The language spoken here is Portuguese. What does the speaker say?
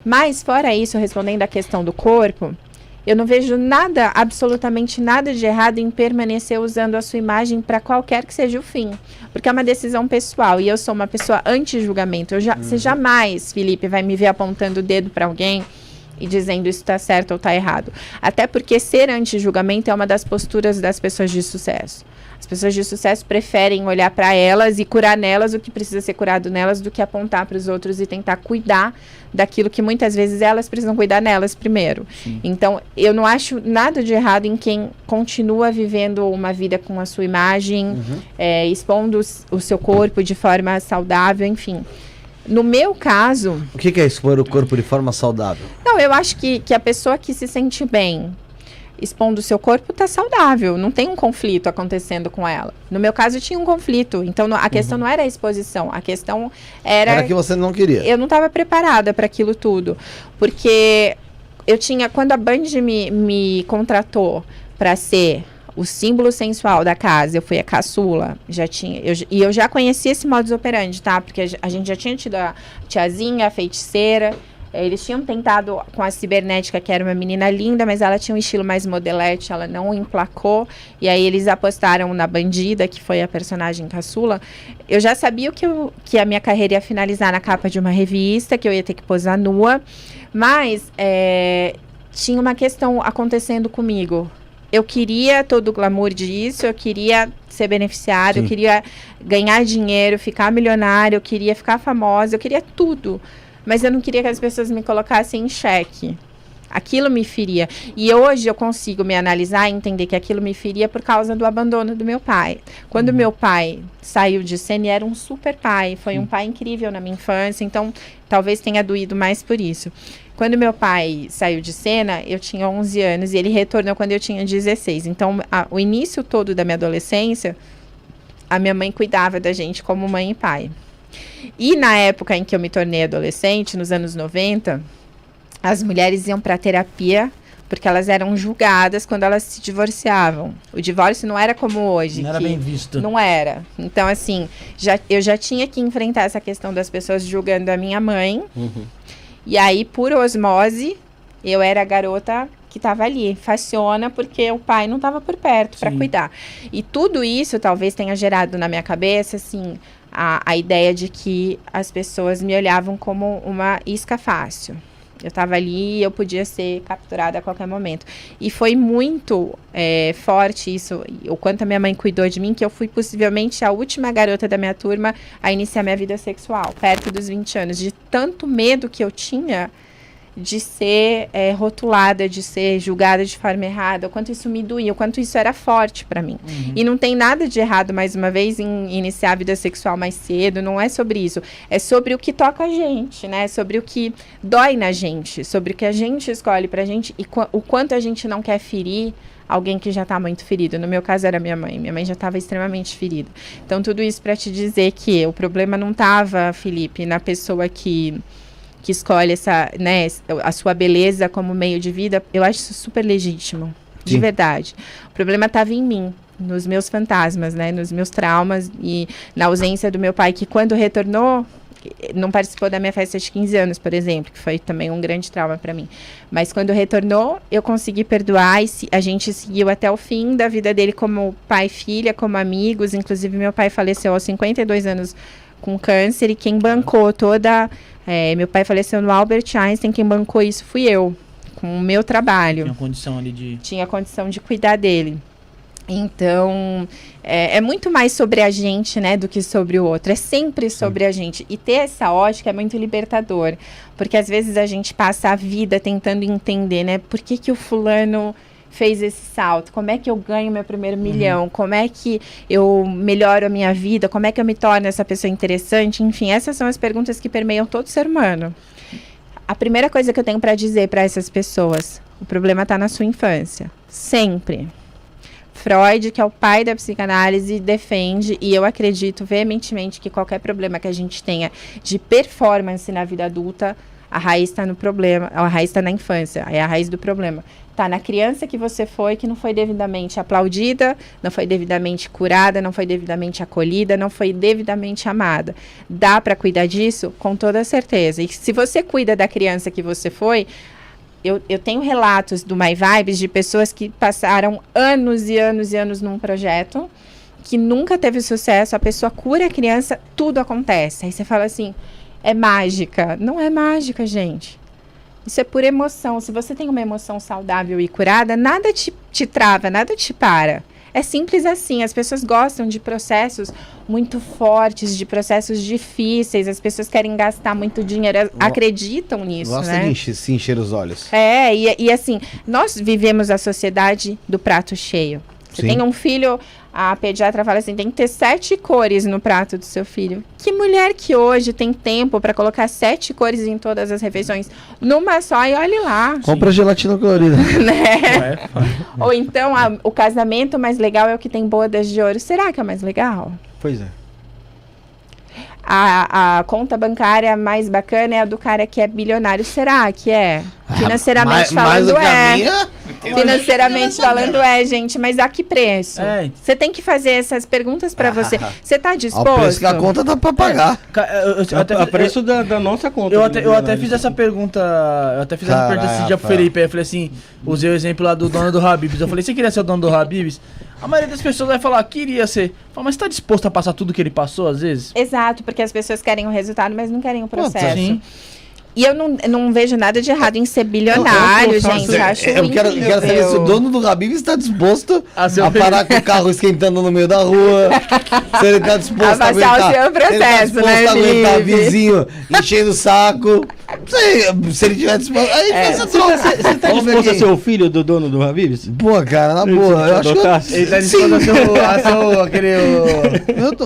Mas, fora isso, respondendo a questão do corpo, eu não vejo nada, absolutamente nada de errado em permanecer usando a sua imagem para qualquer que seja o fim. Porque é uma decisão pessoal e eu sou uma pessoa anti-julgamento. Você jamais, Felipe, vai me ver apontando o dedo para alguém e dizendo isso está certo ou está errado. Até porque ser anti-julgamento é uma das posturas das pessoas de sucesso. As pessoas de sucesso preferem olhar para elas e curar nelas o que precisa ser curado nelas do que apontar para os outros e tentar cuidar daquilo que muitas vezes elas precisam cuidar nelas primeiro. Sim. Então, eu não acho nada de errado em quem continua vivendo uma vida com a sua imagem, expondo o seu corpo de forma saudável, enfim. No meu caso... O que é expor o corpo de forma saudável? Não, eu acho que a pessoa que se sente bem expondo o seu corpo está saudável, não tem um conflito acontecendo com ela. No meu caso, tinha um conflito, então a questão não era a exposição, a questão era que você não queria. Eu não estava preparada para aquilo tudo, porque eu tinha, quando a Band me contratou para ser o símbolo sensual da casa, eu fui a caçula, eu já conhecia esse modus operandi, tá? Porque a gente já tinha tido a tiazinha, a feiticeira. Eles tinham tentado com a cibernética, que era uma menina linda, mas ela tinha um estilo mais modelete, ela não emplacou. E aí eles apostaram na bandida, que foi a personagem caçula. Eu já sabia que a minha carreira ia finalizar na capa de uma revista, que eu ia ter que posar nua. Mas tinha uma questão acontecendo comigo. Eu queria todo o glamour disso, eu queria ser beneficiada, eu queria ganhar dinheiro, ficar milionária, eu queria ficar famosa, eu queria tudo. Mas eu não queria que as pessoas me colocassem em xeque. Aquilo me feria. E hoje eu consigo me analisar e entender que aquilo me feria por causa do abandono do meu pai. Quando meu pai saiu de cena, ele era um super pai. Foi um pai incrível na minha infância. Então, talvez tenha doído mais por isso. Quando meu pai saiu de cena, eu tinha 11 anos. E ele retornou quando eu tinha 16. Então, o início todo da minha adolescência, a minha mãe cuidava da gente como mãe e pai. E na época em que eu me tornei adolescente, nos anos 90, as mulheres iam para terapia porque elas eram julgadas quando elas se divorciavam. O divórcio não era como hoje. Não era bem visto. Não era. Então, assim, eu já tinha que enfrentar essa questão das pessoas julgando a minha mãe. E aí, por osmose, eu era a garota que estava ali, faciona, porque o pai não estava por perto para cuidar. E tudo isso talvez tenha gerado na minha cabeça, assim, a ideia de que as pessoas me olhavam como uma isca fácil. Eu estava ali e eu podia ser capturada a qualquer momento. E foi muito forte isso, o quanto a minha mãe cuidou de mim, que eu fui possivelmente a última garota da minha turma a iniciar minha vida sexual, perto dos 20 anos, de tanto medo que eu tinha de ser rotulada, de ser julgada de forma errada, o quanto isso me doía, o quanto isso era forte para mim. E não tem nada de errado, mais uma vez, em iniciar a vida sexual mais cedo, não é sobre isso. É sobre o que toca a gente, né? Sobre o que dói na gente, sobre o que a gente escolhe pra gente e o quanto a gente não quer ferir alguém que já tá muito ferido. No meu caso era minha mãe já estava extremamente ferida. Então tudo isso para te dizer que o problema não tava, Felipe, na pessoa que escolhe essa, né, a sua beleza como meio de vida. Eu acho isso super legítimo, de verdade. O problema estava em mim, nos meus fantasmas, né, nos meus traumas e na ausência do meu pai, que quando retornou, não participou da minha festa de 15 anos, por exemplo, que foi também um grande trauma para mim. Mas quando retornou, eu consegui perdoar e a gente seguiu até o fim da vida dele como pai e filha, como amigos. Inclusive, meu pai faleceu aos 52 anos com câncer e quem bancou toda... meu pai faleceu no Albert Einstein, quem bancou isso fui eu, com o meu trabalho. Tinha condição ali de... Tinha condição de cuidar dele. Então, é muito mais sobre a gente, né, do que sobre o outro. É sempre sobre a gente. E ter essa ótica é muito libertador. Porque às vezes a gente passa a vida tentando entender, né, por que o fulano fez esse salto, como é que eu ganho meu primeiro milhão, como é que eu melhoro a minha vida, como é que eu me torno essa pessoa interessante, enfim, essas são as perguntas que permeiam todo ser humano. A primeira coisa que eu tenho para dizer para essas pessoas, o problema está na sua infância, sempre. Freud, que é o pai da psicanálise, defende, e eu acredito veementemente que qualquer problema que a gente tenha de performance na vida adulta, A raiz está no problema, a raiz está na infância, é a raiz do problema. Tá na criança que você foi, que não foi devidamente aplaudida, não foi devidamente curada, não foi devidamente acolhida, não foi devidamente amada. Dá para cuidar disso? Com toda certeza. E se você cuida da criança que você foi, eu tenho relatos do My Vibes de pessoas que passaram anos e anos e anos num projeto, que nunca teve sucesso, a pessoa cura a criança, tudo acontece. Aí você fala assim, é mágica. Não é mágica, gente. Isso é pura emoção. Se você tem uma emoção saudável e curada, nada te trava, nada te para. É simples assim. As pessoas gostam de processos muito fortes, de processos difíceis. As pessoas querem gastar muito dinheiro, acreditam nisso, Gosta né? de se encher os olhos. E assim, nós vivemos a sociedade do prato cheio. Você Sim. tem um filho, a pediatra fala assim, tem que ter 7 cores no prato do seu filho. Que mulher que hoje tem tempo para colocar 7 cores em todas as refeições? Numa só e olhe lá. Compra gelatina colorida. Né? Ou então, o casamento mais legal é o que tem bodas de ouro. Será que é o mais legal? Pois é. A conta bancária mais bacana é a do cara que é bilionário. Será que é? Financeiramente falando, Financeiramente falando, gente. Mas a que preço? Você tem que fazer essas perguntas pra você. Você tá disposto? Ao preço que a conta dá pra pagar. A preço da nossa conta. Eu até fiz essa pergunta. Eu até fiz essa pergunta esse dia pro Felipe. Aí eu falei assim: usei o exemplo lá do dono do Habib's. Eu falei: você queria ser o dono do Habib's? A maioria das pessoas vai falar: queria ser. Fala, mas você tá disposto a passar tudo que ele passou às vezes? Exato, porque as pessoas querem o resultado, mas não querem o processo. Sim. E eu não vejo nada de errado em ser bilionário, gente. Eu acho Eu quero saber se o dono do Habib está disposto a parar com o carro esquentando no meio da rua. Se ele está disposto a aguentar o seu processo, a aguentar vizinho enchendo o saco. Se ele tiver disposto. Aí faz a troca. Você tá disposto a ser o filho do dono do Habib's? Pô, cara, na boa. Eu acho que Ele tá disposto a ser aquele. eu tô.